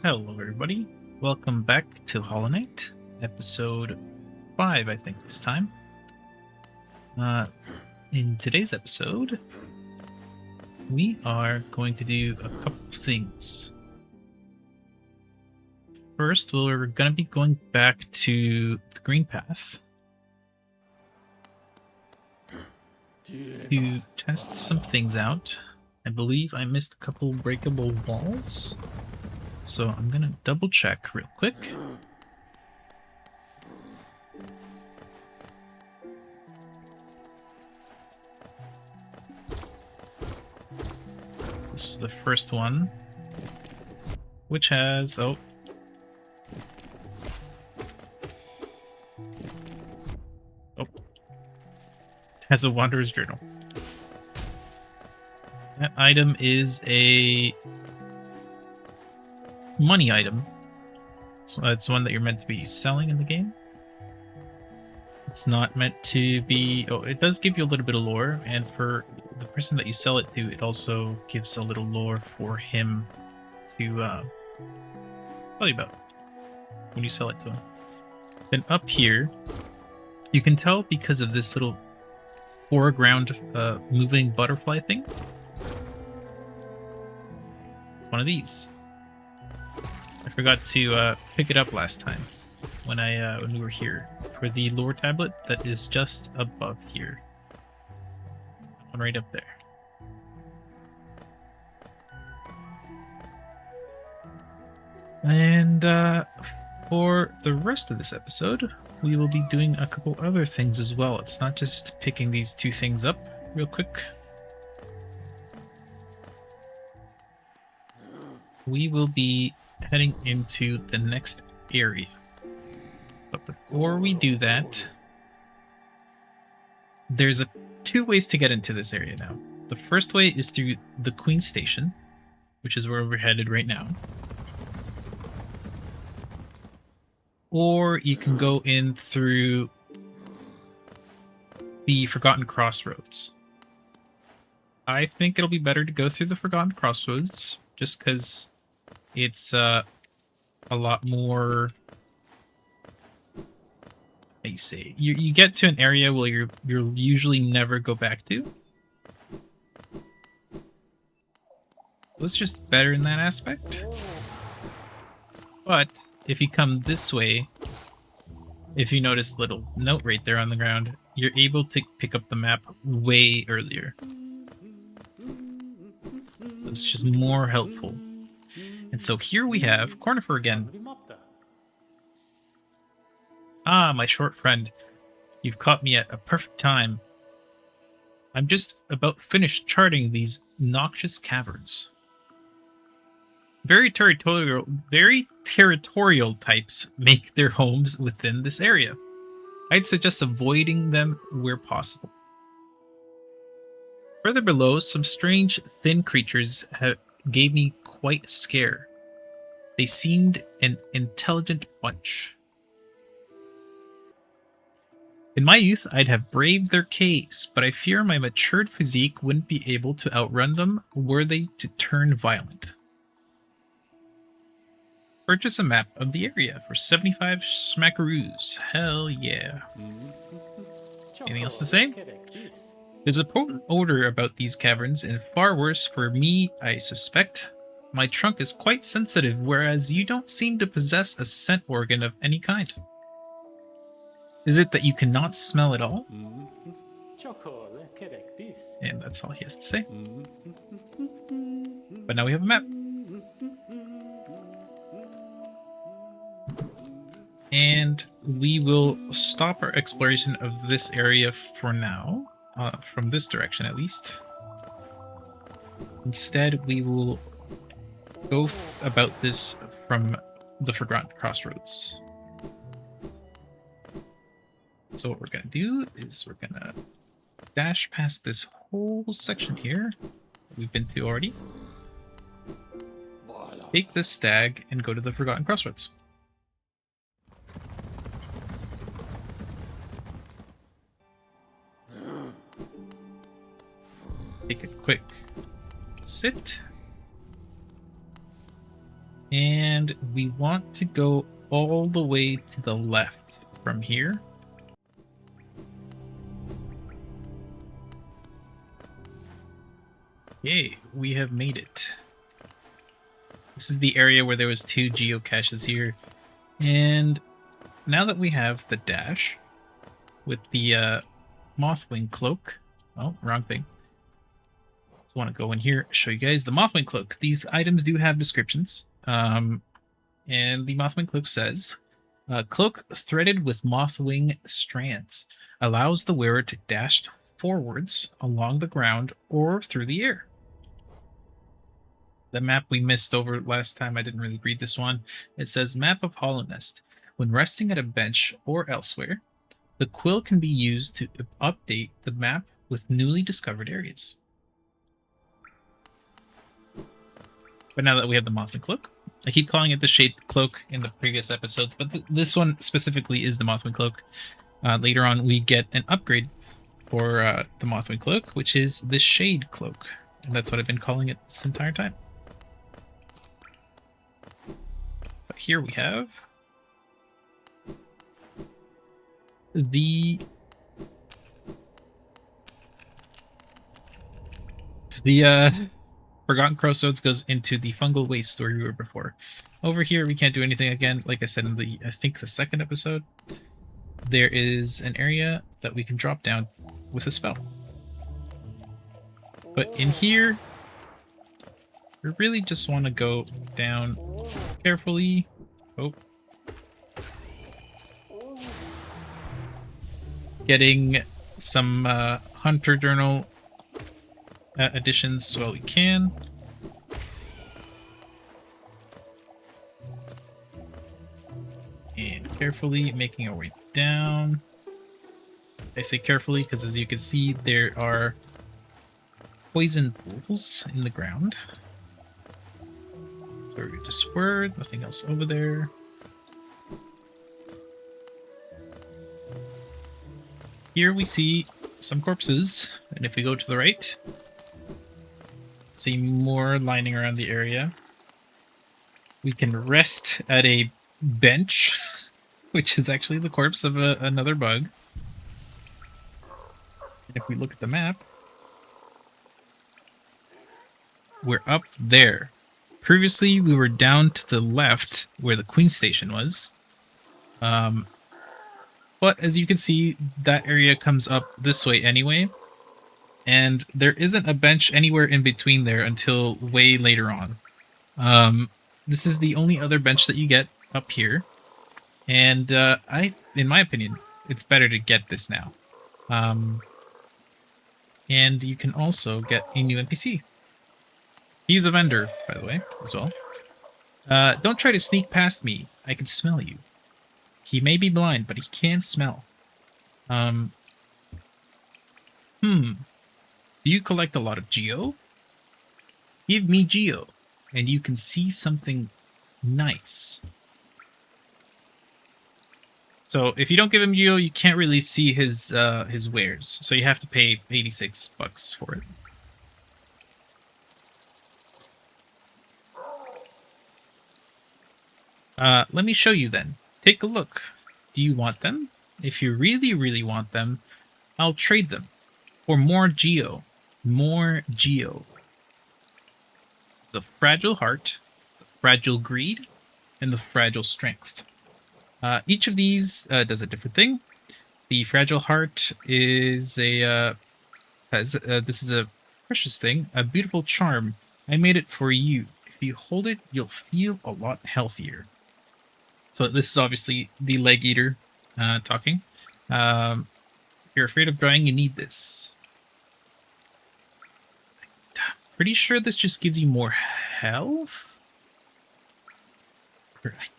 Hello, everybody. Welcome back to Hollow Knight, episode 5, I think, this time. In today's episode, we are going to do a couple things. First, we're going to be going back to the Greenpath to test some things out. I believe I missed a couple breakable walls, so I'm going to double check real quick. This was the first one, which has, has a Wanderer's Journal. That item is a money item. So it's one that you're meant to be selling in the game. It's not meant to be... Oh, it does give you a little bit of lore, and for the person that you sell it to, it also gives a little lore for him to tell you about when you sell it to him. Then up here, you can tell because of this little foreground moving butterfly thing. It's one of these. I forgot to pick it up last time when we were here for the lore tablet that is just above here. One right up there. And for the rest of this episode, we will be doing a couple other things as well. It's not just picking these two things up real quick. We will be heading into the next area. But before we do that, there's two ways to get into this area now. The first way is through the Queen Station, which is where we're headed right now. Or you can go in through the Forgotten Crossroads. I think it'll be better to go through the Forgotten Crossroads, just because it's a lot more... How do you say? You get to an area where you'll usually never go back to. It's just better in that aspect. But if you come this way, if you notice the little note right there on the ground, you're able to pick up the map way earlier. So it's just more helpful. And so here we have Cornifer again. Ah, my short friend. You've caught me at a perfect time. I'm just about finished charting these noxious caverns. Very territorial types make their homes within this area. I'd suggest avoiding them where possible. Further below, some strange, thin creatures gave me quite a scare. They seemed an intelligent bunch. In my youth, I'd have braved their caves, but I fear my matured physique wouldn't be able to outrun them were they to turn violent. Purchase a map of the area for 75 smackaroos. Hell yeah. Anything else to say? There's a potent odor about these caverns, and far worse for me, I suspect. My trunk is quite sensitive, whereas you don't seem to possess a scent organ of any kind. Is it that you cannot smell at all? And that's all he has to say. But now we have a map. And we will stop our exploration of this area for now, from this direction at least. Instead, we will go about this from the Forgotten Crossroads. So what we're going to do is we're going to dash past this whole section here that we've been to already. Take this stag and go to the Forgotten Crossroads. Take a quick sit. And we want to go all the way to the left from here. Okay, we have made it. This is the area where there was 2 geocaches here. And now that we have the dash with the Mothwing Cloak. Oh, wrong thing. Just want to go in here, show you guys the Mothwing Cloak. These items do have descriptions. And the Mothwing Cloak says, cloak threaded with mothwing strands allows the wearer to dash forwards along the ground or through the air. The map we missed over last time, I didn't really read this one. It says, Map of Hollow Nest. When resting at a bench or elsewhere, the quill can be used to update the map with newly discovered areas. But now that we have the Mothwing Cloak, I keep calling it the Shade Cloak in the previous episodes, but this one specifically is the Mothwing Cloak. Later on, we get an upgrade for the Mothwing Cloak, which is the Shade Cloak. And that's what I've been calling it this entire time. But here we have the Forgotten Crossroads goes into the Fungal Wastes where we were before. Over here, we can't do anything again. Like I said in the, I think the second episode, there is an area that we can drop down with a spell. But in here, we really just want to go down carefully. Oh. Getting some Hunter Journal additions while we can. And carefully making our way down. I say carefully because, as you can see, there are poison pools in the ground. So we just were, nothing else over there. Here we see some corpses, and if we go to the right, see more lining around the area. We can rest at a bench, which is actually the corpse of another bug. And if we look at the map, we're up there. Previously, we were down to the left where the Queen Station was. But as you can see, that area comes up this way anyway. And there isn't a bench anywhere in between there until way later on. This is the only other bench that you get up here. And in my opinion, it's better to get this now. And you can also get a new NPC. He's a vendor, by the way, as well. Don't try to sneak past me. I can smell you. He may be blind, but he can smell. Do you collect a lot of geo? Give me geo, and you can see something nice. So if you don't give him geo, you can't really see his wares. So you have to pay $86 for it. Let me show you then. Take a look. Do you want them? If you really, really want them, I'll trade them for more geo. More geo. The Fragile Heart, the Fragile Greed, and the Fragile Strength. Each of these does a different thing. The Fragile Heart is this is a precious thing, a beautiful charm. I made it for you. If you hold it, you'll feel a lot healthier. So this is obviously the Leg Eater talking. If you're afraid of dying, you need this. Pretty sure this just gives you more health?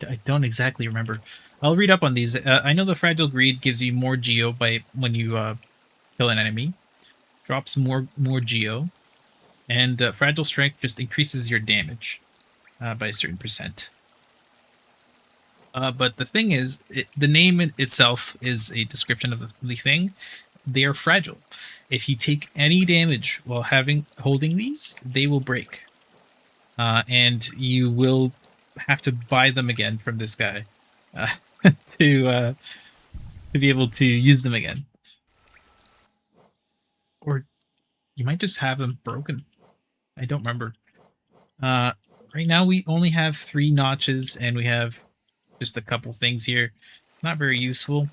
I don't exactly remember. I'll read up on these. I know the Fragile Greed gives you more geo when you kill an enemy. Drops more geo. And Fragile Strength just increases your damage by a certain %. But the thing is, the name itself is a description of the thing. They are fragile. If you take any damage while holding these, they will break. And you will have to buy them again from this guy uh, to be able to use them again. Or you might just have them broken. I don't remember. Right now we only have 3 notches and we have just a couple things here. Not very useful.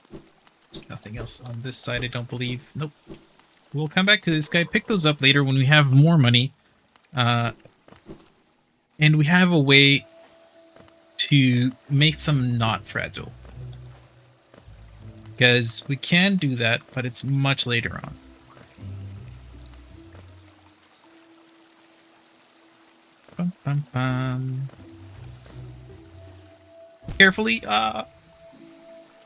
There's nothing else on this side, I don't believe. Nope. We'll come back to this guy, pick those up later when we have more money. And we have a way to make them not fragile. Because we can do that, but it's much later on. Bum, bum, bum. Carefully.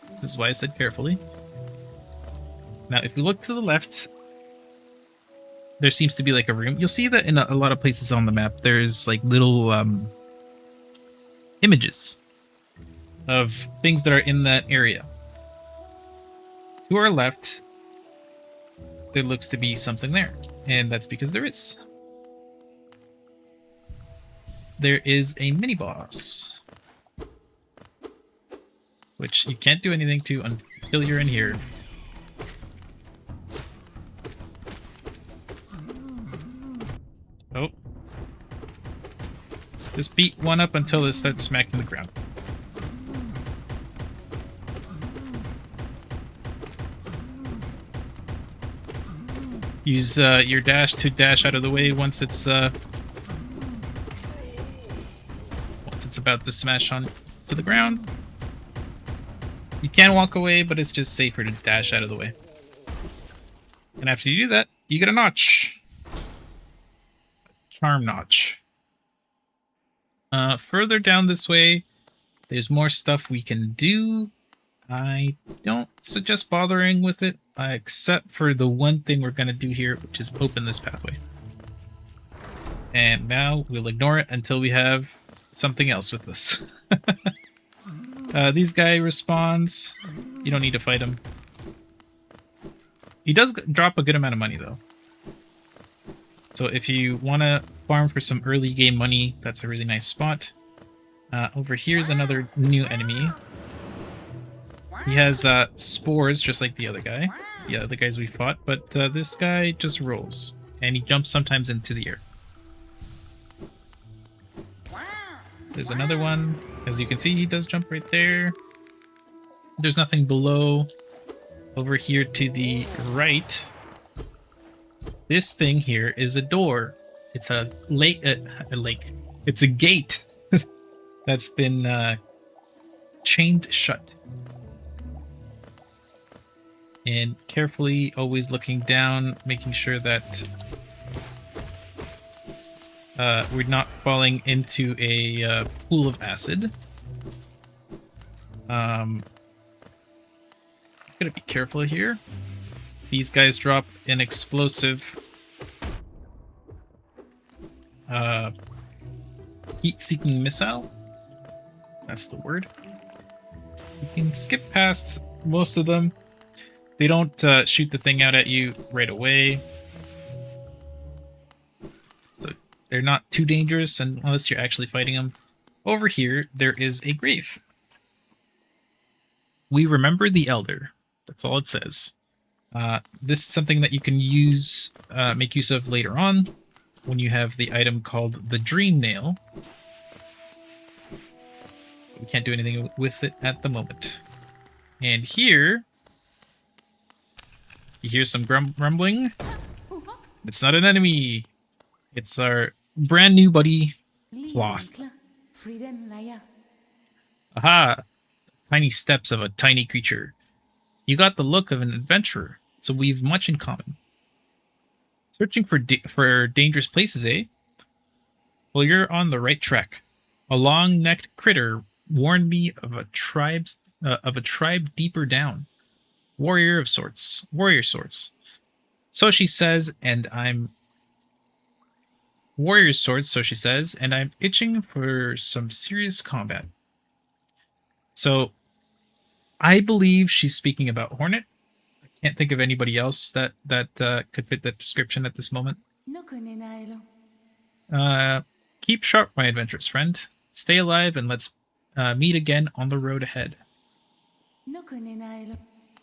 This is why I said carefully. Now, if we look to the left, there seems to be like a room. You'll see that in a lot of places on the map, there's like little images of things that are in that area. To our left, there looks to be something there, and that's because there is. There is a mini-boss, which you can't do anything to until you're in here. Oh. Just beat one up until it starts smacking the ground. Use your dash to dash out of the way once it's about to smash on to the ground. You can walk away, but it's just safer to dash out of the way. And after you do that, you get a notch. Charm notch. Further down this way, there's more stuff we can do. I don't suggest bothering with it, except for the one thing we're going to do here, which is open this pathway. And now we'll ignore it until we have something else with this. These guy respawns. You don't need to fight him. He does drop a good amount of money, though. So if you want to farm for some early game money, that's a really nice spot. Over here's another new enemy. He has spores, just like the other guy. The other guys we fought, but this guy just rolls. And he jumps sometimes into the air. There's another one. As you can see, he does jump right there. There's nothing below. Over here to the right, this thing here is a door. It's a lake. It's a gate that's been chained shut. And carefully, always looking down, making sure that we're not falling into a pool of acid. Just gotta be careful here. These guys drop an explosive heat-seeking missile. That's the word. You can skip past most of them. They don't shoot the thing out at you right away. So they're not too dangerous unless you're actually fighting them. Over here, there is a grave. We remember the Elder. That's all it says. This is something that you can use, make use of later on when you have the item called the Dream Nail. We can't do anything with it at the moment. And here, you hear some rumbling. It's not an enemy. It's our brand new buddy, Cloth. Aha! Tiny steps of a tiny creature. You got the look of an adventurer, so we've much in common. Searching for dangerous places, eh? Well, you're on the right track. A long-necked critter warned me of a tribe deeper down. Warrior sorts. So she says, and I'm warrior sorts, so she says, and I'm itching for some serious combat. So I believe she's speaking about Hornet. I can't think of anybody else that could fit that description at this moment. Keep sharp, my adventurous friend. Stay alive and let's meet again on the road ahead.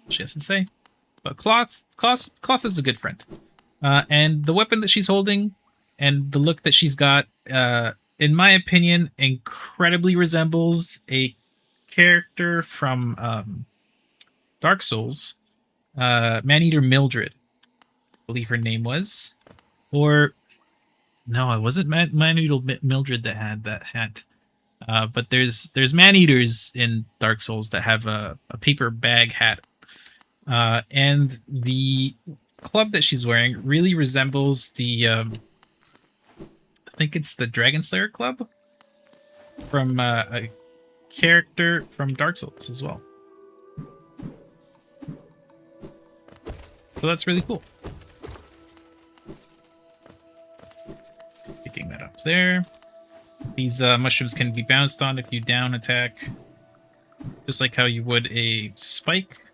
She has to say. But Cloth is a good friend. And the weapon that she's holding and the look that she's got, in my opinion, incredibly resembles a character from Dark Souls, Maneater Mildred, I believe her name was. Or, no, it wasn't Maneater Mildred that had that hat. But there's Maneaters in Dark Souls that have a paper bag hat. And the club that she's wearing really resembles the, I think it's the Dragon Slayer club from a character from Dark Souls as well. So that's really cool. Picking that up there. These mushrooms can be bounced on if you down attack, just like how you would a spike.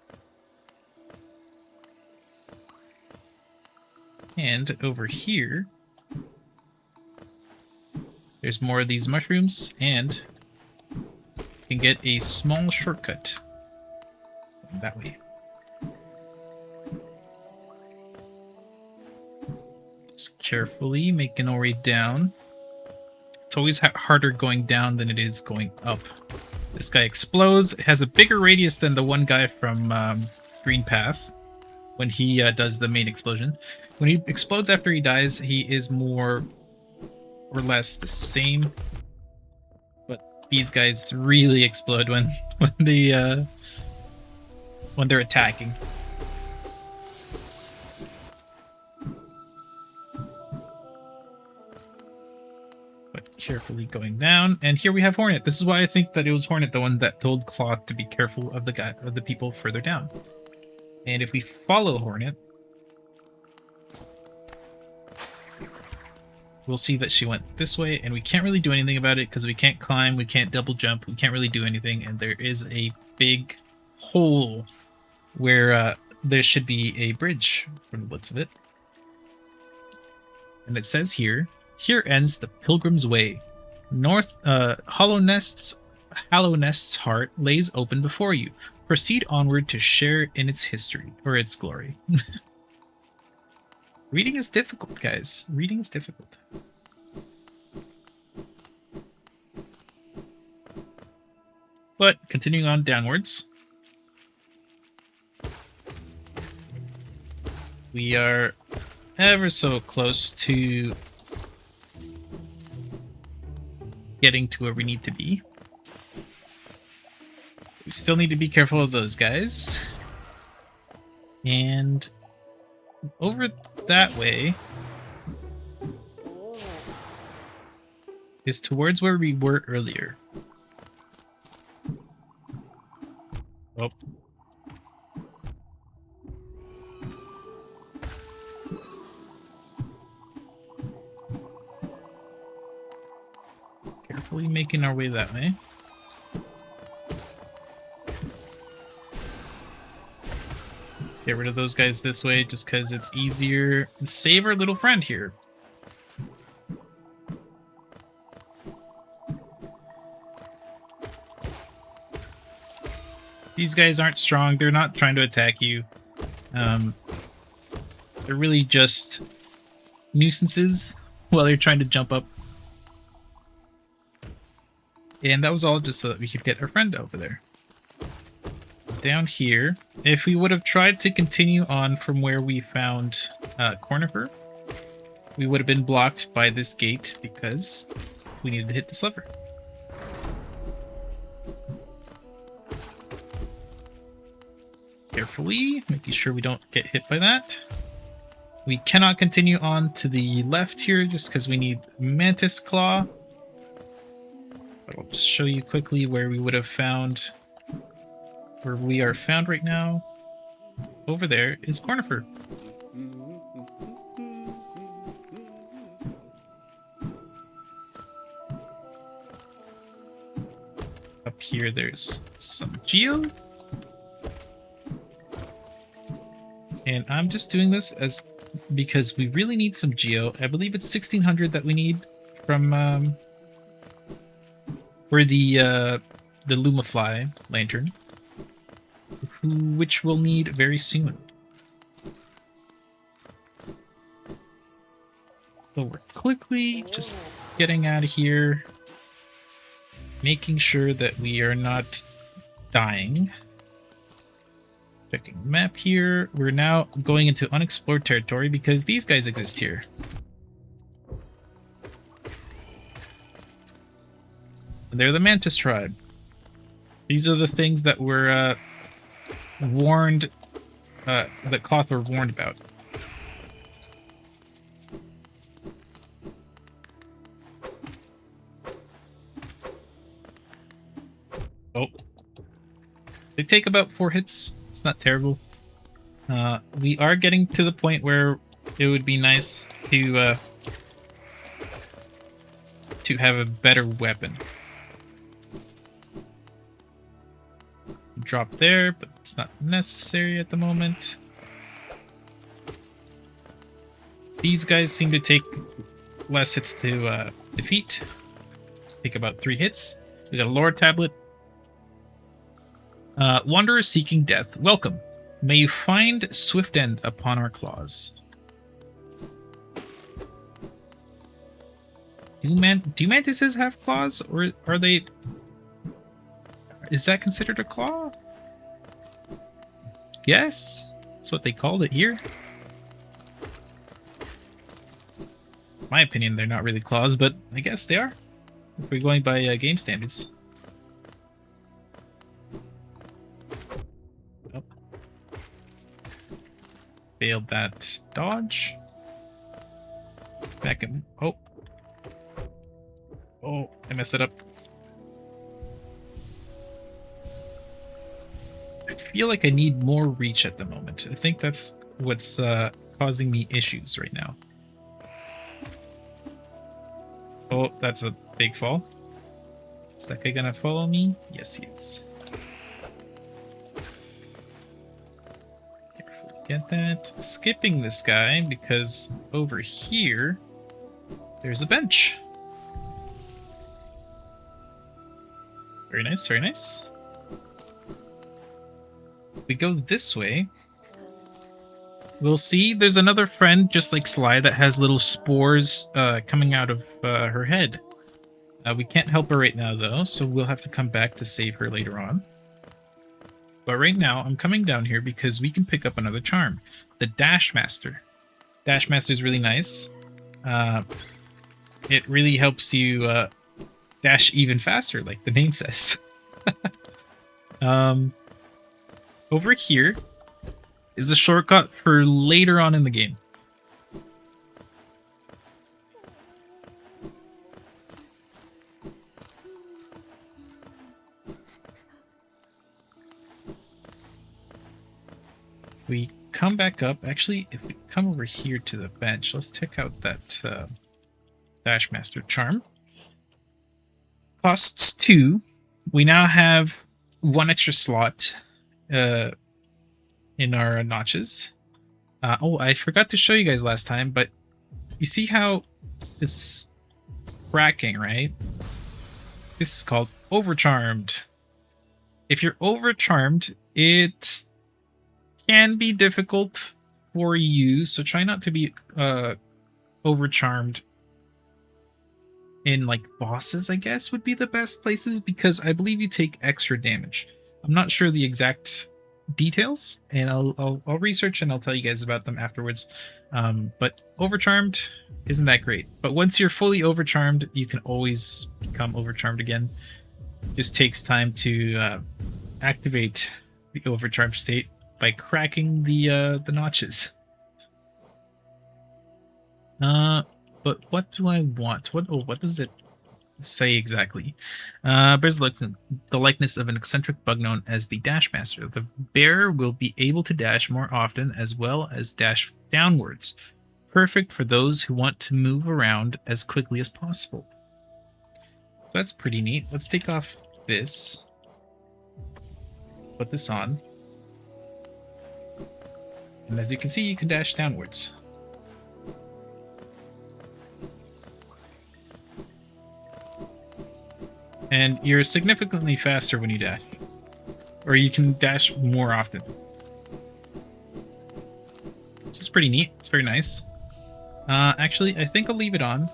And over here, there's more of these mushrooms, and you can get a small shortcut that way. Just carefully making our way down. It's always harder going down than it is going up. This guy explodes. It has a bigger radius than the one guy from Greenpath when he does the main explosion. When he explodes after he dies, he is more or less the same. But these guys really explode when they're attacking. But carefully going down, and here we have Hornet. This is why I think that it was Hornet, the one that told Cloth to be careful of the people further down. And if we follow Hornet, we'll see that she went this way, and we can't really do anything about it because we can't climb, we can't double jump, we can't really do anything, and there is a big hole where there should be a bridge from the looks of it. And it says here ends the Pilgrim's Way. Hollow Nest's heart lays open before you. Proceed onward to share in its history, or its glory. Reading is difficult, guys. Reading is difficult. But continuing on downwards, we are ever so close to getting to where we need to be. We still need to be careful of those guys. And over that way is towards where we were earlier. Oh. Carefully making our way that way. Get rid of those guys this way just because it's easier. And save our little friend here. These guys aren't strong. They're not trying to attack you. They're really just nuisances while they're trying to jump up. And that was all just so that we could get our friend over there. Down here, if we would have tried to continue on from where we found Cornifer, we would have been blocked by this gate because we needed to hit this lever. Carefully, making sure we don't get hit by that. We cannot continue on to the left here just because we need Mantis Claw. But I'll just show you quickly where we would have found... Where we are found right now. Over there is Cornifer. Up here there's some Geo. And I'm just doing this because we really need some Geo. I believe it's 1600 that we need from for the Lumafly lantern, which we'll need very soon. So we're quickly just getting out of here, making sure that we are not dying. Checking the map here. We're now going into unexplored territory because these guys exist here. They're the Mantis tribe. These are the things that were warned, that Cloth were warned about. Oh. They take about 4 hits. It's not terrible. We are getting to the point where it would be nice to have a better weapon. Drop there, but it's not necessary at the moment. These guys seem to take less hits to defeat. Take about 3 hits. We got a lore tablet. Wanderer seeking death. Welcome. May you find swift end upon our claws. Do mantises have claws, or are they... Is that considered a claw? Yes, that's what they called it here. In my opinion, they're not really claws, but I guess they are. If we're going by game standards. Oh. Failed that dodge. Back in. Oh. Oh, I messed it up. I feel like I need more reach at the moment. I think that's what's causing me issues right now. Oh, that's a big fall. Is that guy gonna follow me? Yes, he is. Carefully get that. Skipping this guy because over here there's a bench. Very nice, very nice. We go this way. We'll see there's another friend just like Sly that has little spores coming out of her head. We can't help her right now though, so we'll have to come back to save her later on. But right now I'm coming down here because we can pick up another charm. The Dashmaster. Dashmaster is really nice. It really helps you dash even faster, like the name says. Over here is a shortcut for later on in the game. We come back up. Actually, if we come over here to the bench, let's check out that Dashmaster Charm. Costs 2. We now have 1 extra slot in our notches. Oh, I forgot to show you guys last time, but you see how it's cracking, right? This is called Overcharmed. If you're Overcharmed, it can be difficult for you, so try not to be Overcharmed in like bosses, I guess would be the best places, because I believe you take extra damage. I'm not sure the exact details, and I'll research and I'll tell you guys about them afterwards. But Overcharmed isn't that great. But once you're fully Overcharmed, you can always become Overcharmed again. Just takes time to activate the Overcharmed state by cracking the notches. But what do I want? What does it say exactly? Bears the likeness of an eccentric bug known as the Dashmaster. The bear will be able to dash more often as well as dash downwards. Perfect for those who want to move around as quickly as possible. So that's pretty neat. Let's take off this. Put this on. And as you can see, you can dash downwards. And you're significantly faster when you dash. Or you can dash more often. So it's pretty neat. It's very nice. Actually, I think I'll leave it on.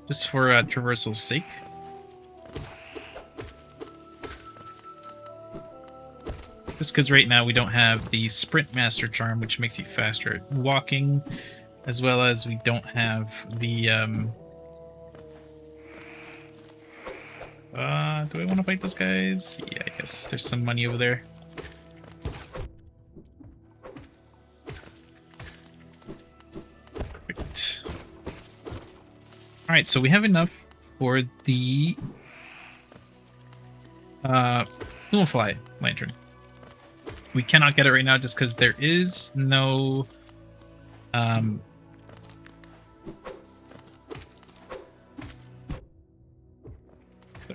Just for traversal's sake. Just because right now we don't have the Sprint Master Charm, which makes you faster at walking, as well as we don't have the... do I want to fight those guys? Yeah, I guess there's some money over there. Perfect. Alright, so we have enough for the Fly Lantern. We cannot get it right now just because there is no sorry,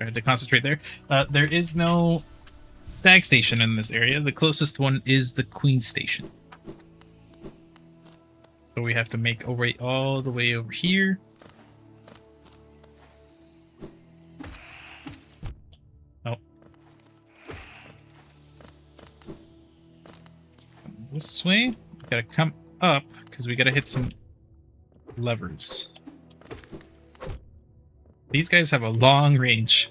I had to concentrate there. There is no stag station in this area. The closest one is the Queen Station. So we have to make our way all the way over here. Oh. This way. We gotta come up because we gotta hit some levers. These guys have a long range.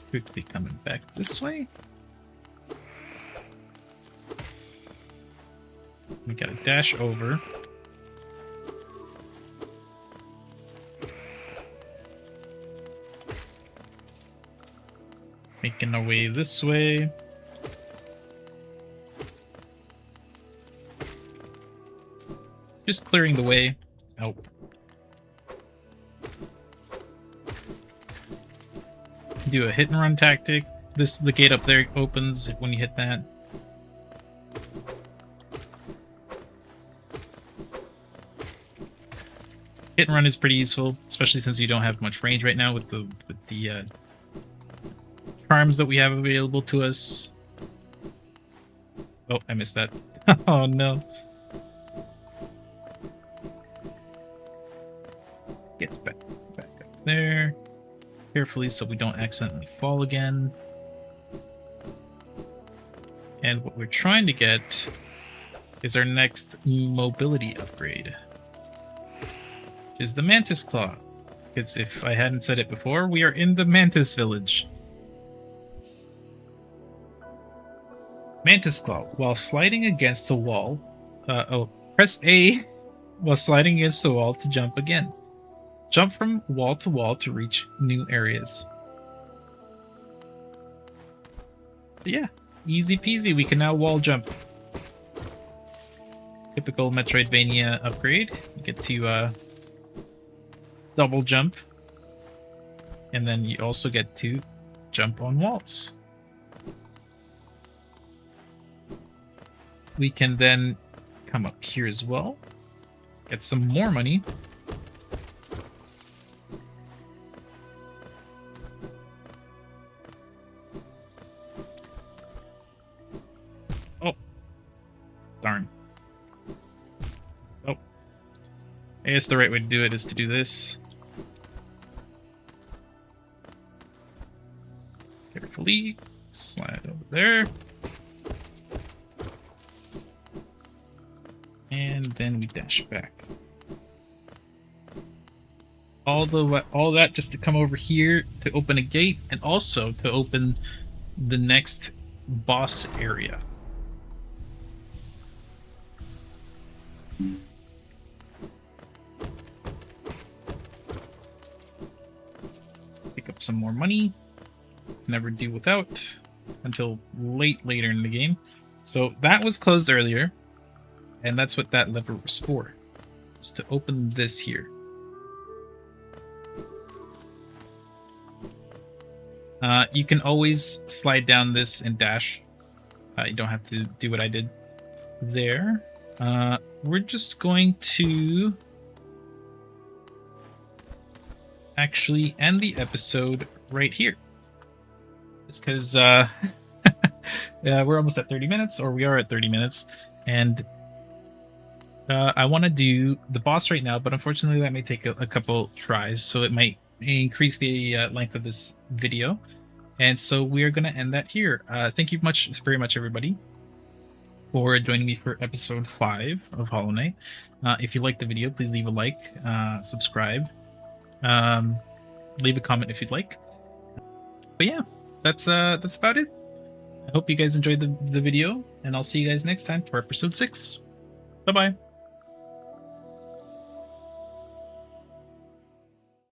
Quickly coming back this way. We gotta dash over. Making our way this way. Just clearing the way. Oh. Do a hit and run tactic. The gate up there opens when you hit that. Hit and run is pretty useful, especially since you don't have much range right now with the charms that we have available to us. Oh, I missed that. Oh no. Gets back up there. Carefully so we don't accidentally fall again. And what we're trying to get is our next mobility upgrade. Which is the Mantis Claw. Because if I hadn't said it before, we are in the Mantis Village. Mantis Claw. While sliding against the wall... press A while sliding against the wall to jump again. Jump from wall to reach new areas. But yeah, easy peasy. We can now wall jump. Typical Metroidvania upgrade. You get to double jump. And then you also get to jump on walls. We can then come up here as well. Get some more money. Darn. Oh. I guess the right way to do it is to do this. Carefully. Slide over there. And then we dash back. All that just to come over here to open a gate and also to open the next boss area. Pick up some more money. Never do without until later in the game. So that was closed earlier, and that's what that lever was for. Just to open this here. You can always slide down this and dash. You don't have to do what I did there. We're just going to actually end the episode right here. Just because we're almost at 30 minutes, or we are at 30 minutes, And I want to do the boss right now, but unfortunately that may take a couple tries, so it might increase the length of this video. And so we are going to end that here. Thank you very much, everybody, for joining me for episode 5 of Hollow Knight. If you liked the video, please leave a like, subscribe, leave a comment if you'd like. But yeah, that's about it. I hope you guys enjoyed the video, and I'll see you guys next time for episode 6. Bye-bye.